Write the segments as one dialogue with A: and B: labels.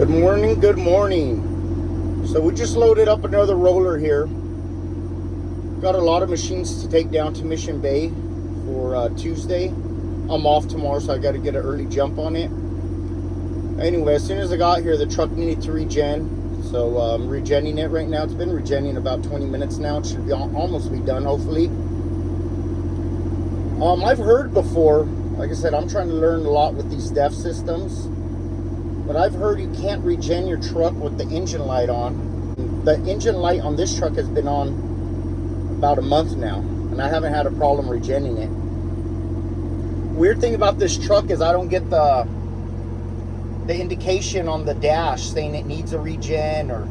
A: Good morning, good morning. So we just loaded up another roller here. Got a lot of machines to take down to Mission Bay for Tuesday. I'm off tomorrow, so I got to get an early jump on it. Anyway, as soon as I got here, the truck needed to regen. So I'm regenning it right now. It's been regenning about 20 minutes now. It should be almost be done, hopefully. I've heard before, like I said, I'm trying to learn a lot with these DEF systems. But I've heard you can't regen your truck with the engine light on. The engine light on this truck has been on about a month now, and I haven't had a problem regenning it. Weird thing about this truck is I don't get the indication on the dash saying it needs a regen or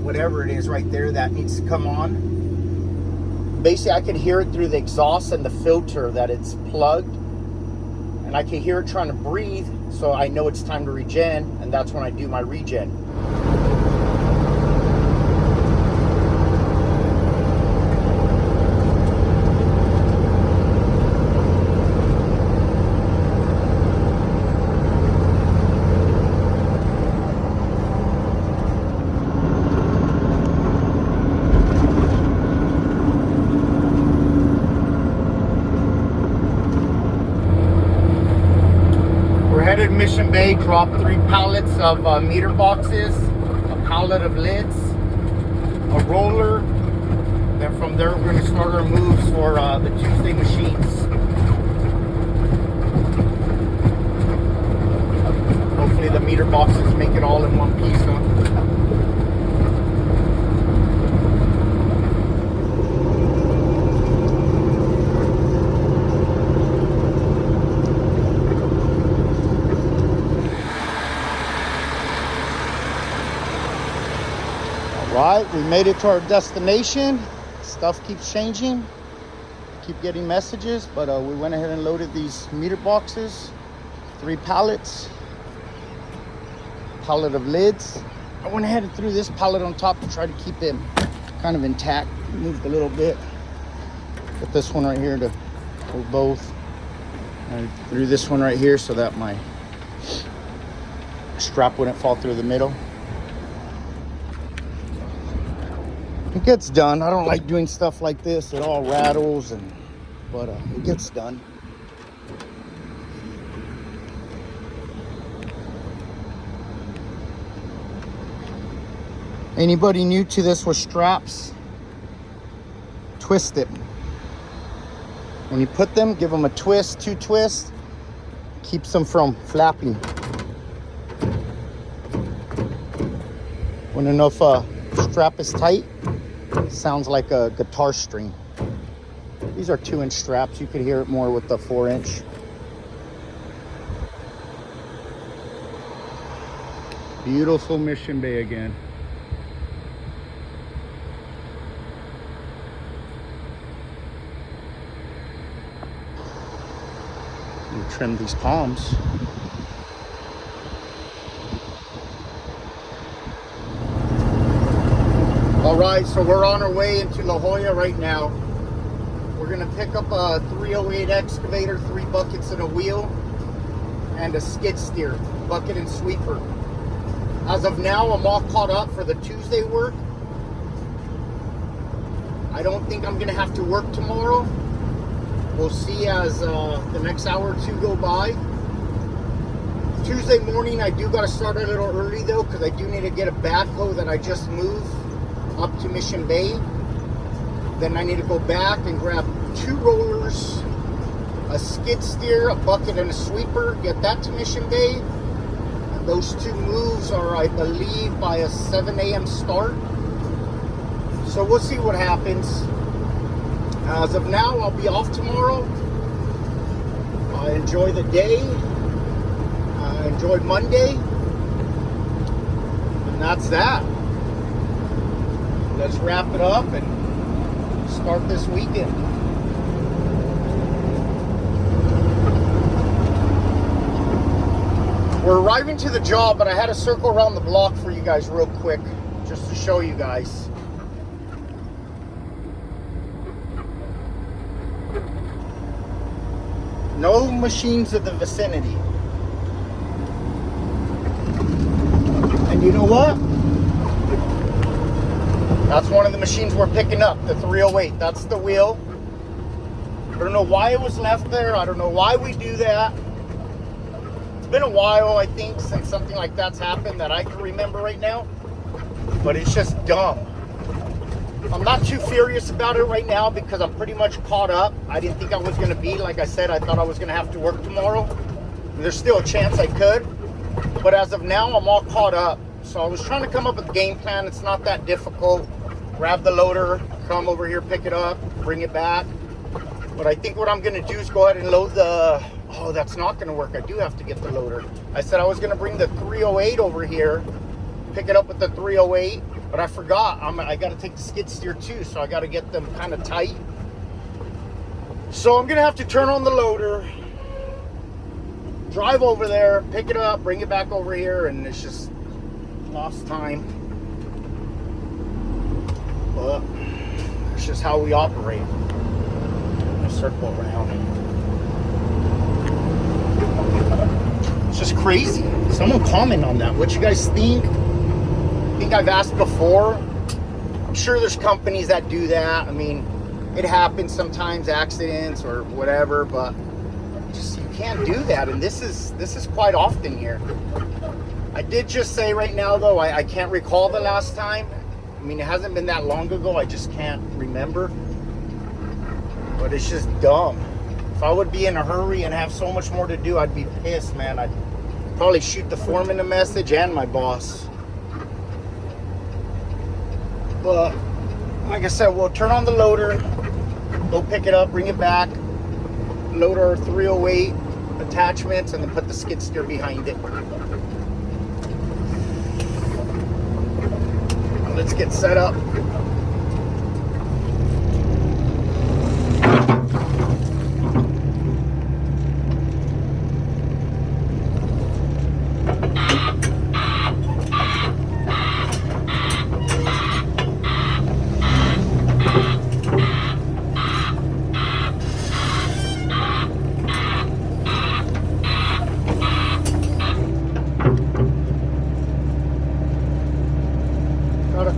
A: whatever it is right there that needs to come on. Basically, I can hear it through the exhaust and the filter that it's plugged, and I can hear it trying to breathe, so I know it's time to regen, and that's when I do my regen. Headed Mission Bay, dropped 3 pallets of meter boxes, a pallet of lids, a roller. Then from there we're going to start our moves for the Tuesday machines. Hopefully the meter boxes make it all in one piece, huh? Right, we made it to our destination. Stuff keeps changing, keep getting messages, but we went ahead and loaded these meter boxes, 3 pallets, pallet of lids. I went ahead and threw this pallet on top to try to keep it kind of intact. Moved a little bit. Put this one right here to hold both. I threw this one right here so that my strap wouldn't fall through the middle. It gets done. I don't like doing stuff like this. It all rattles, but it gets done. Anybody new to this with straps, twist it. When you put them, give them a twist, 2 twists, keeps them from flapping. Want to know if a strap is tight? Sounds like a guitar string. These are 2-inch straps. You could hear it more with the 4-inch. Beautiful Mission Bay again. You trim these palms. All right, so we're on our way into La Jolla right now. We're gonna pick up a 308 excavator, 3 buckets and a wheel, and a skid steer, bucket and sweeper. As of now, I'm all caught up for the Tuesday work. I don't think I'm gonna have to work tomorrow. We'll see as the next hour or 2 go by. Tuesday morning, I do gotta start a little early though, because I do need to get a backhoe that I just moved up to Mission Bay. Then I need to go back and grab 2 rollers, a skid steer, a bucket and a sweeper, get that to Mission Bay. And those 2 moves are, I believe, by a 7 a.m. start. So we'll see what happens. As of now, I'll be off tomorrow. I enjoy the day. I enjoyed Monday. And that's that. Let's wrap it up and start this weekend. We're arriving to the job, but I had to circle around the block for you guys real quick, just to show you guys. No machines in the vicinity. And you know what? That's one of the machines we're picking up, the 308. That's the wheel. I don't know why it was left there. I don't know why we do that. It's been a while, I think, since something like that's happened that I can remember right now. But it's just dumb. I'm not too furious about it right now because I'm pretty much caught up. I didn't think I was going to be. Like I said, I thought I was going to have to work tomorrow. There's still a chance I could. But as of now, I'm all caught up. So I was trying to come up with a game plan. It's not that difficult. Grab the loader, come over here, pick it up, bring it back. But I think what I'm going to do is go ahead and load the... Oh, that's not going to work. I do have to get the loader. I said I was going to bring the 308 over here, pick it up with the 308, but I forgot. I got to take the skid steer too, so I got to get them kind of tight. So I'm going to have to turn on the loader, drive over there, pick it up, bring it back over here, and it's just lost time. But it's just how we operate. Circle around. It's just crazy. Someone comment on that. What you guys think? I think I've asked before. I'm sure there's companies that do that. I mean, it happens sometimes, accidents or whatever, but just you can't do that. And this is quite often here. I did just say right now though, I can't recall the last time. I mean, it hasn't been that long ago. I just can't remember. But it's just dumb. If I would be in a hurry and have so much more to do, I'd be pissed, man. I'd probably shoot the foreman a message and my boss. But like I said, we'll turn on the loader, go pick it up, bring it back, load our 308 attachments, and then put the skid steer behind it. Let's get set up.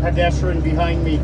A: Pedestrian behind me.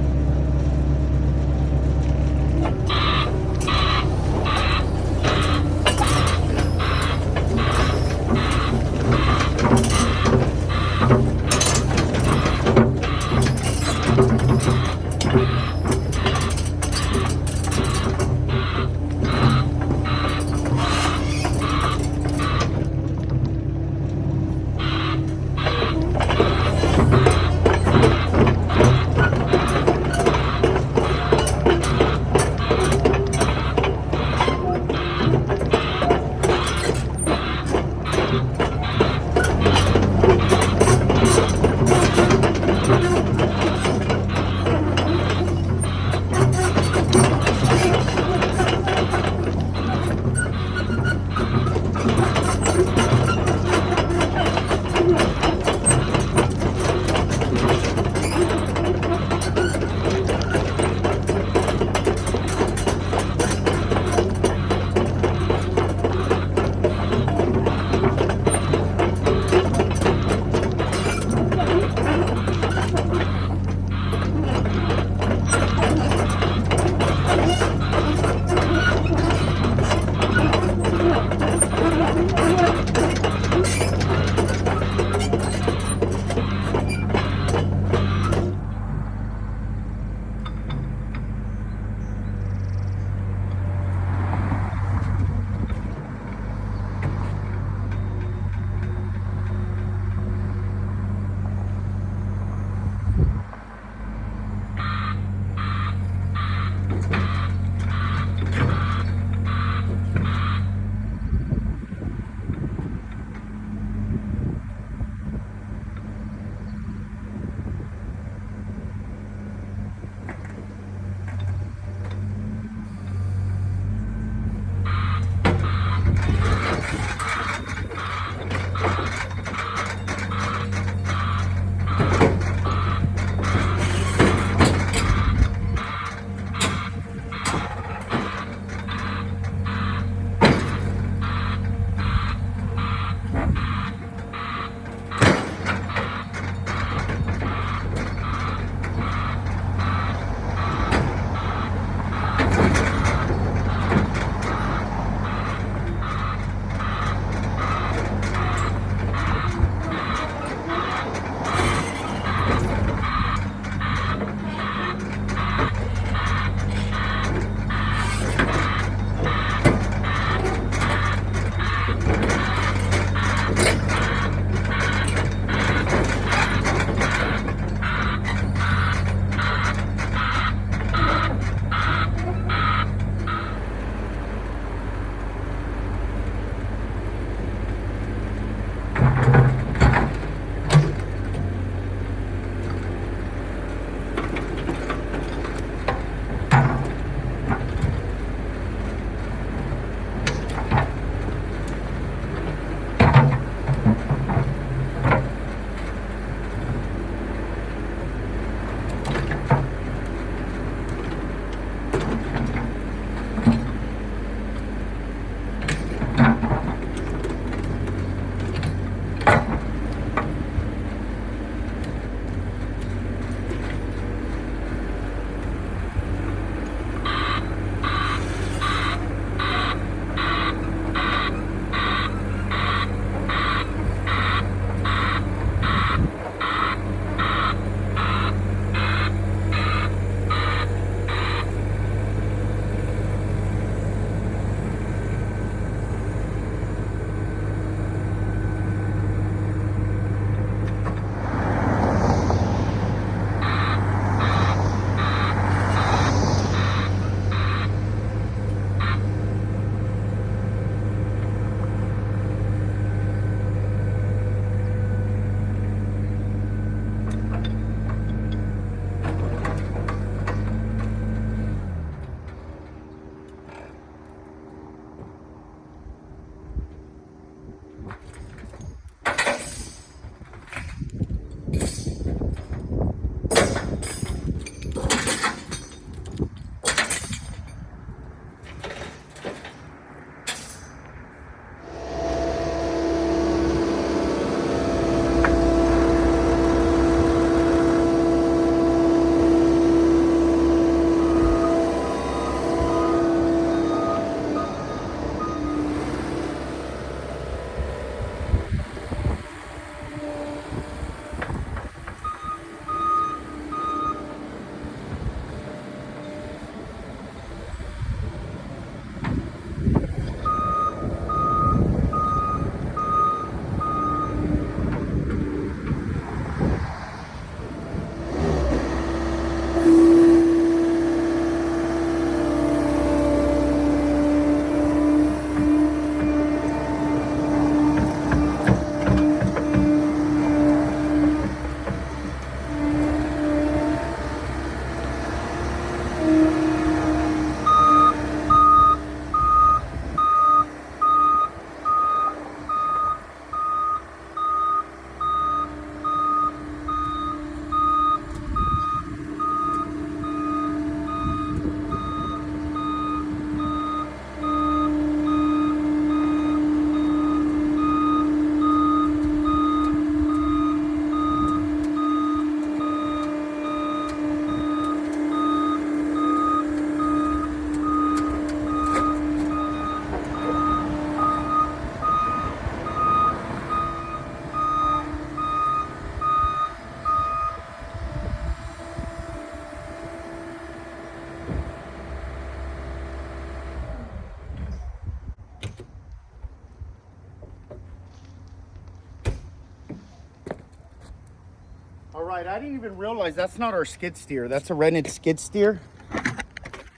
A: right, I didn't even realize that's not our skid steer. That's a rented skid steer.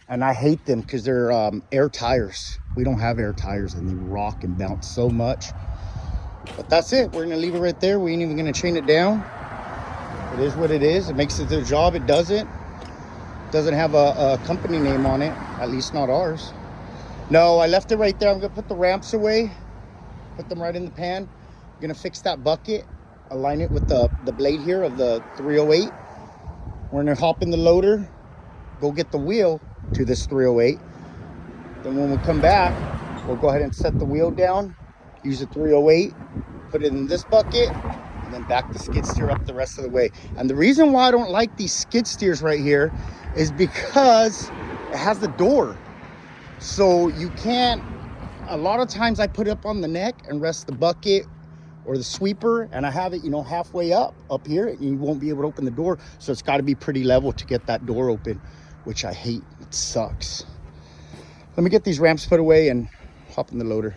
A: And I hate them because they're air tires. We don't have air tires and they rock and bounce so much. But that's it. We're gonna leave it right there. We ain't even gonna chain it down. It is what it is. It makes it the job. It doesn't have a company name on it, at least not ours. No, I left it right there. I'm gonna put the ramps away, put them right in the pan. I'm gonna fix that bucket, align it with the blade here of the 308. We're gonna hop in the loader, go get the wheel to this 308. Then when we come back, we'll go ahead and set the wheel down, use the 308, put it in this bucket, and then back the skid steer up the rest of the way. And the reason why I don't like these skid steers right here is because it has the door. So you can't, a lot of times I put it up on the neck and rest the bucket or the sweeper, and I have it, you know, halfway up here, and you won't be able to open the door. So it's got to be pretty level to get that door open, which I hate. It sucks. Let me get these ramps put away and hop in the loader.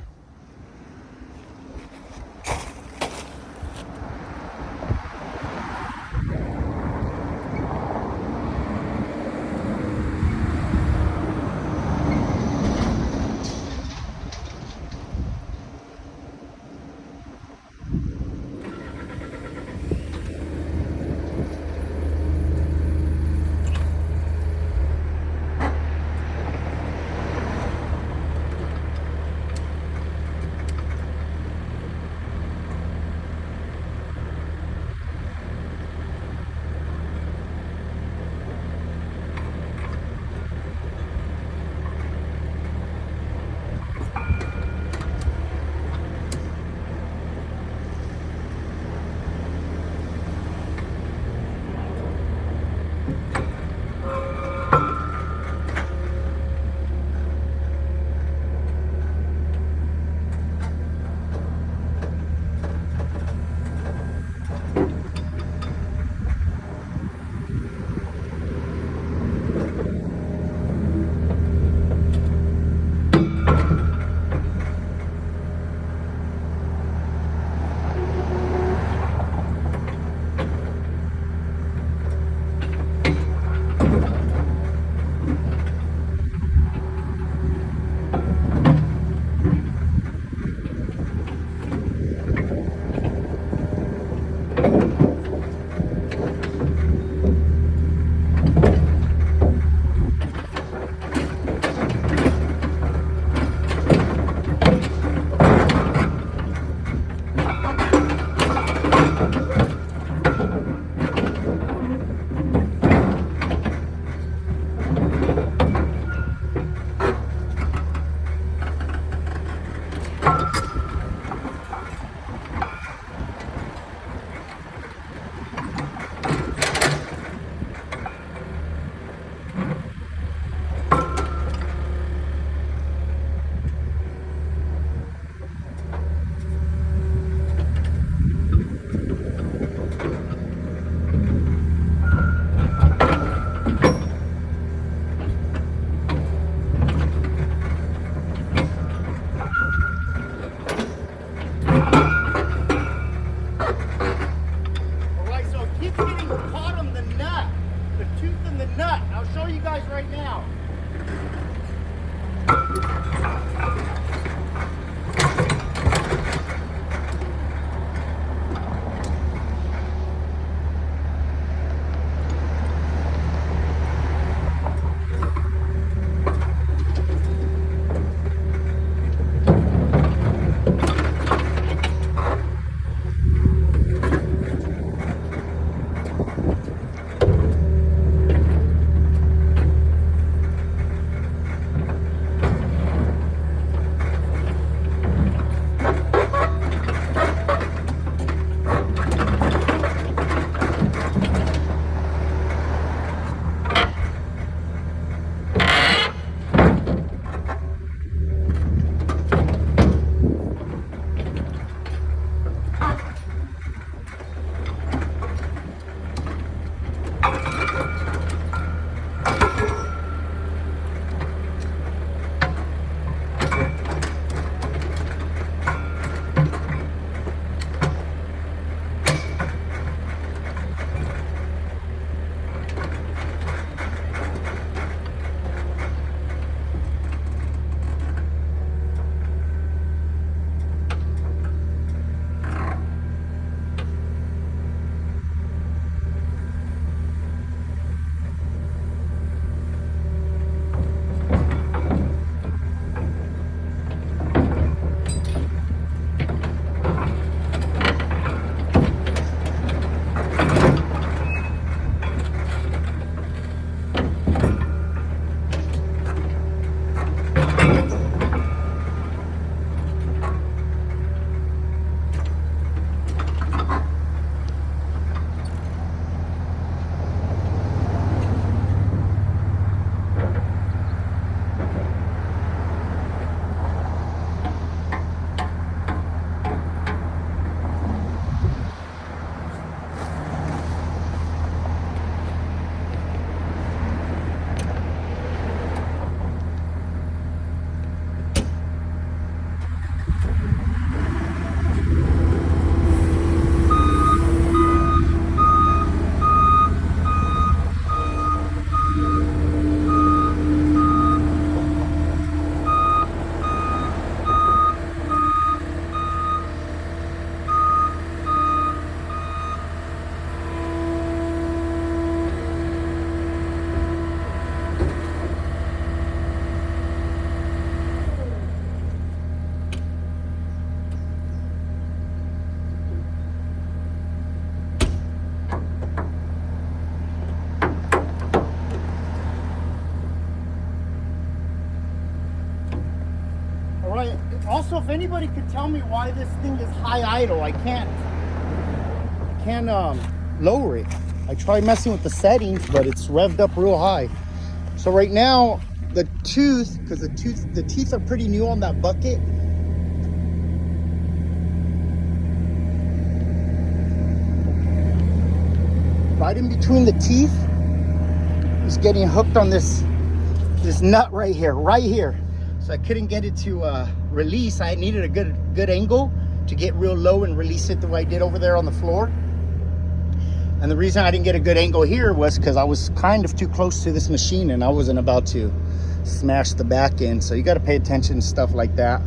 A: Also, if anybody could tell me why this thing is high idle, I can't lower it. I tried messing with the settings, but it's revved up real high. So right now, the tooth, because the teeth are pretty new on that bucket. Right in between the teeth is getting hooked on this nut right here. So I couldn't get it to release. I needed a good angle to get real low and release it the way I did over there on the floor. And the reason I didn't get a good angle here was because I was kind of too close to this machine and I wasn't about to smash the back end. So you got to pay attention to stuff like that.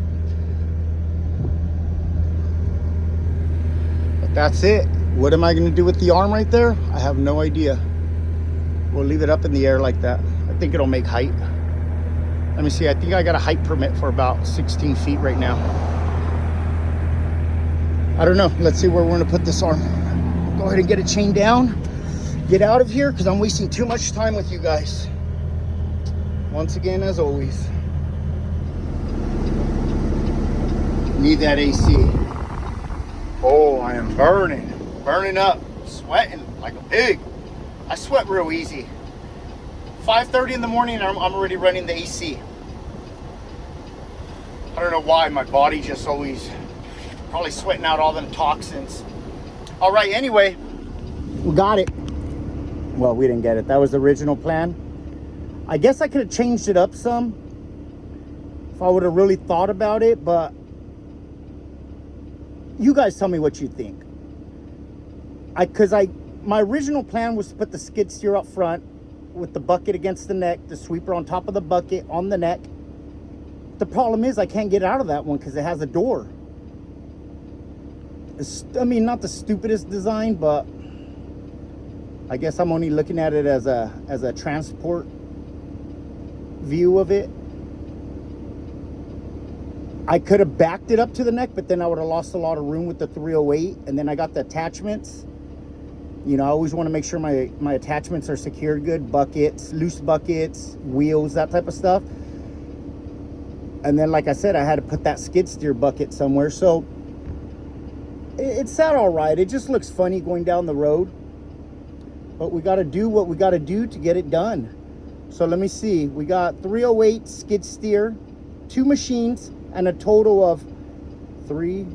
A: But that's it. What am I going to do with the arm right there? I have no idea. We'll leave it up in the air like that. I think it'll make height. Let me see. I think I got a height permit for about 16 feet right now. I don't know. Let's see where we're going to put this arm. Go ahead and get it chained down. Get out of here because I'm wasting too much time with you guys. Once again, as always, need that AC. Oh, I am burning up, sweating like a pig. I sweat real easy. 5:30 in the morning, I'm already running the AC. I don't know why, my body just always probably sweating out all them toxins. All right, anyway, we got it. Well, we didn't get it. That was the original plan. I guess I could have changed it up some if I would have really thought about it, but you guys tell me what you think. My original plan was to put the skid steer up front with the bucket against the neck, the sweeper on top of the bucket on the neck. The problem is I can't get out of that one because it has a door. I mean, not the stupidest design, but I guess I'm only looking at it as a transport view of it. I could have backed it up to the neck, but then I would have lost a lot of room with the 308. And then I got the attachments. You know, I always want to make sure my attachments are secured good. Buckets, loose buckets, wheels, that type of stuff. And then, like I said, I had to put that skid steer bucket somewhere. So it sat all right. It just looks funny going down the road. But we got to do what we got to do to get it done. So let me see. We got 308 skid steer, 2 machines, and a total of 3,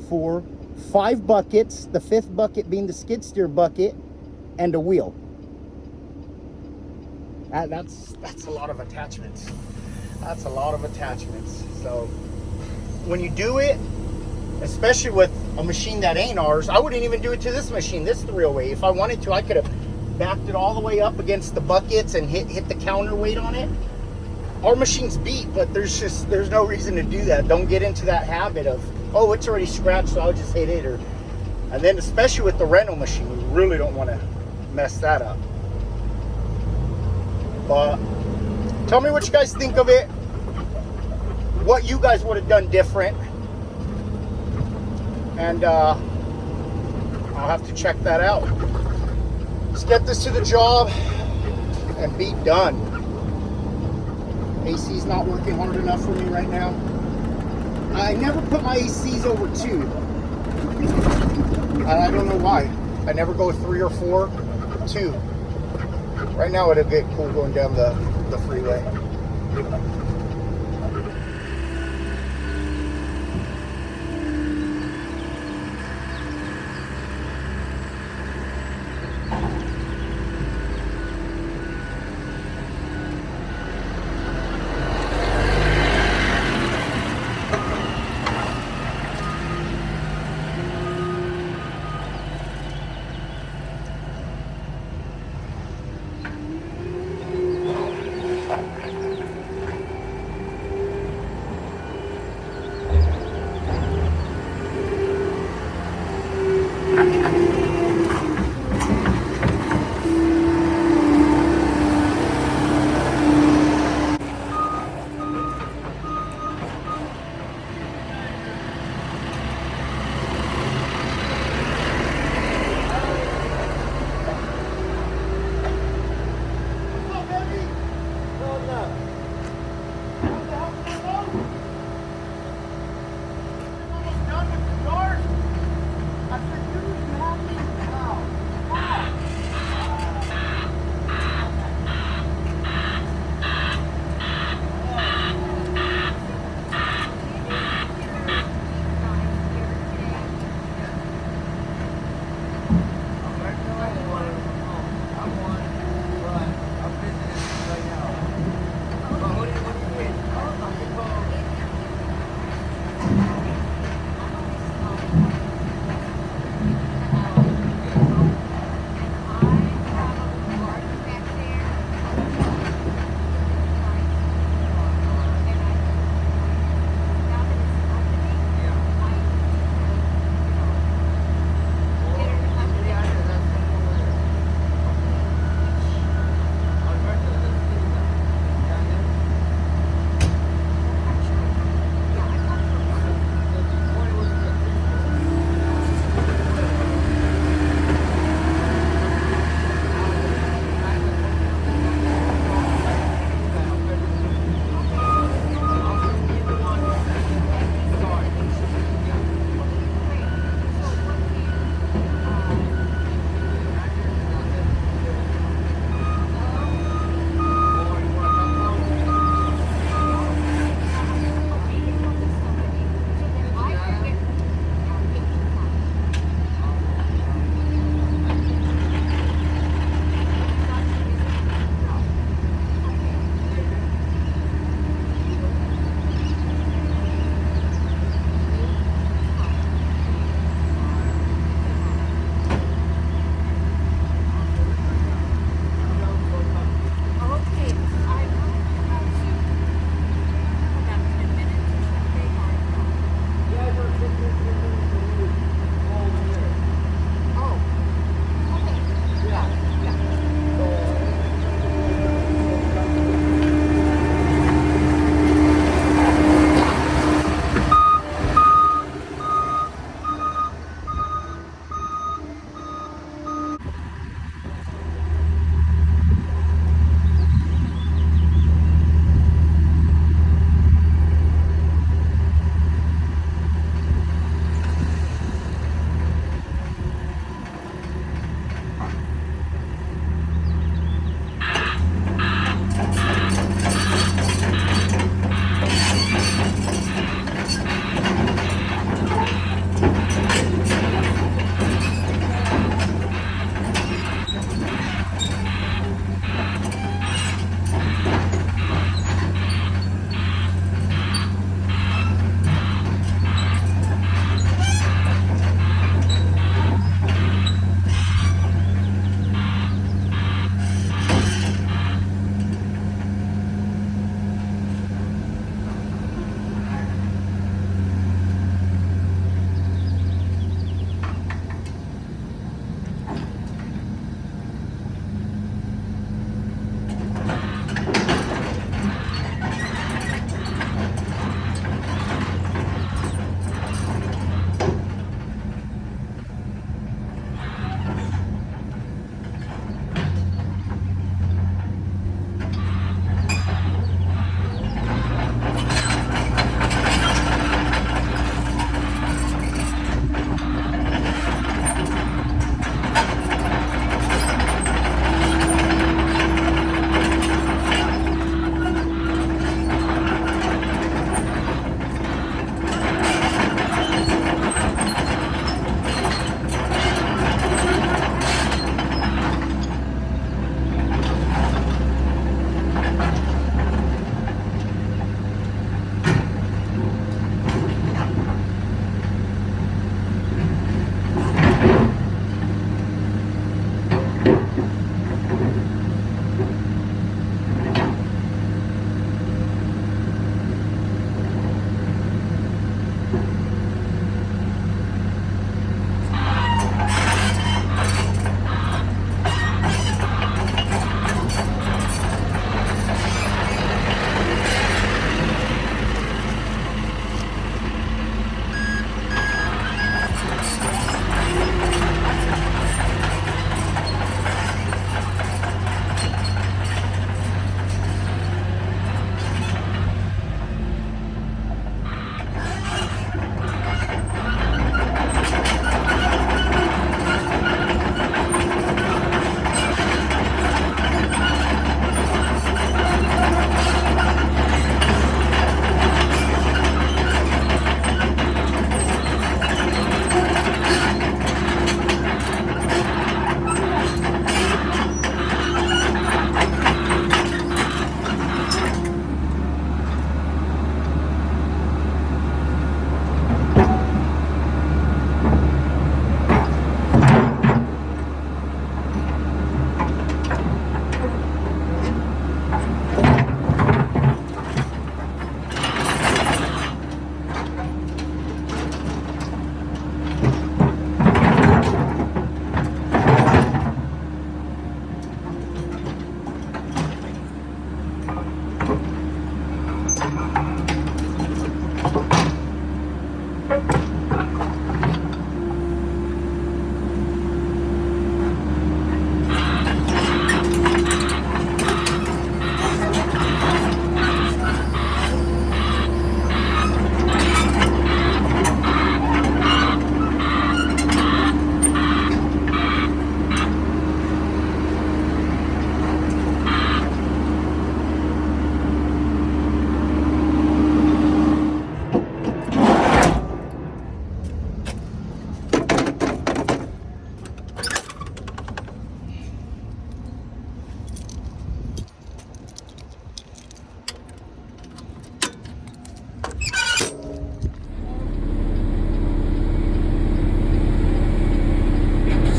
A: 4, 5 buckets. The 5th bucket being the skid steer bucket, and a wheel. That's a lot of attachments. That's a lot of attachments. So when you do it, especially with a machine that ain't ours, I wouldn't even do it to this machine, this 308. If I wanted to, I could have backed it all the way up against the buckets and hit the counterweight on it. Our machine's beat, but there's no reason to do that. Don't get into that habit of, oh, it's already scratched, so I'll just hit it. And then especially with the rental machine, we really don't want to mess that up. But tell me what you guys think of it. What you guys would have done different. And I'll have to check that out. Let's get this to the job and be done. AC's not working hard enough for me right now. I never put my ACs over 2. I don't know why. I never go 3 or 4, 2. Right now it'd get cool going down the freeway.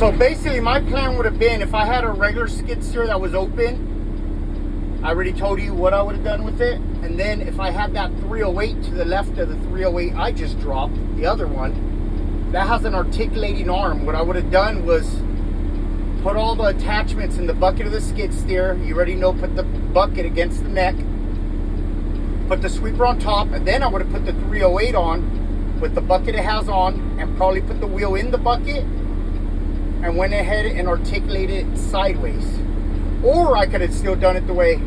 A: So basically my plan would have been, if I had a regular skid steer that was open, I already told you what I would have done with it. And then if I had that 308 to the left of the 308 I just dropped, the other one, that has an articulating arm. What I would have done was put all the attachments in the bucket of the skid steer. You already know, put the bucket against the neck, put the sweeper on top, and then I would have put the 308 on with the bucket it has on, and probably put the wheel in the bucket and went ahead and articulated it sideways. Or I could have still done it the way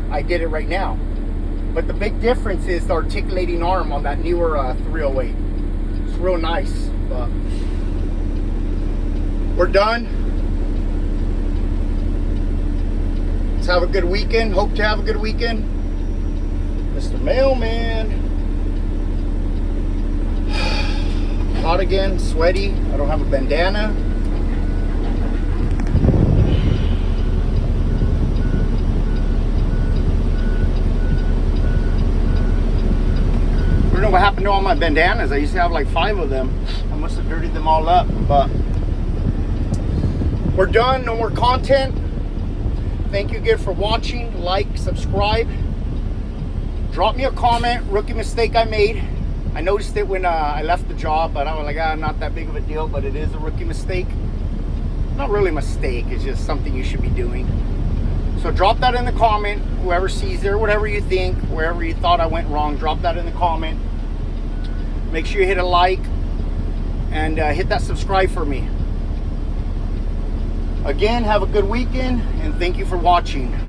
A: I did it right now. But the big difference is the articulating arm on that newer 308. It's real nice. But we're done. Let's have a good weekend. Hope to have a good weekend. Mr. Mailman. Hot again, sweaty. I don't have a bandana. I don't know what happened to all my bandanas. I used to have like 5 of them. I must have dirtied them all up, but we're done. No more content. Thank you again for watching. Like, subscribe. Drop me a comment. Rookie mistake I made. I noticed it when I left the job, but I was like, not that big of a deal, but it is a rookie mistake. Not really a mistake. It's just something you should be doing. So drop that in the comment. Whoever sees it, or whatever you think, wherever you thought I went wrong, drop that in the comment. Make sure you hit a like and hit that subscribe for me. Again, have a good weekend, and thank you for watching.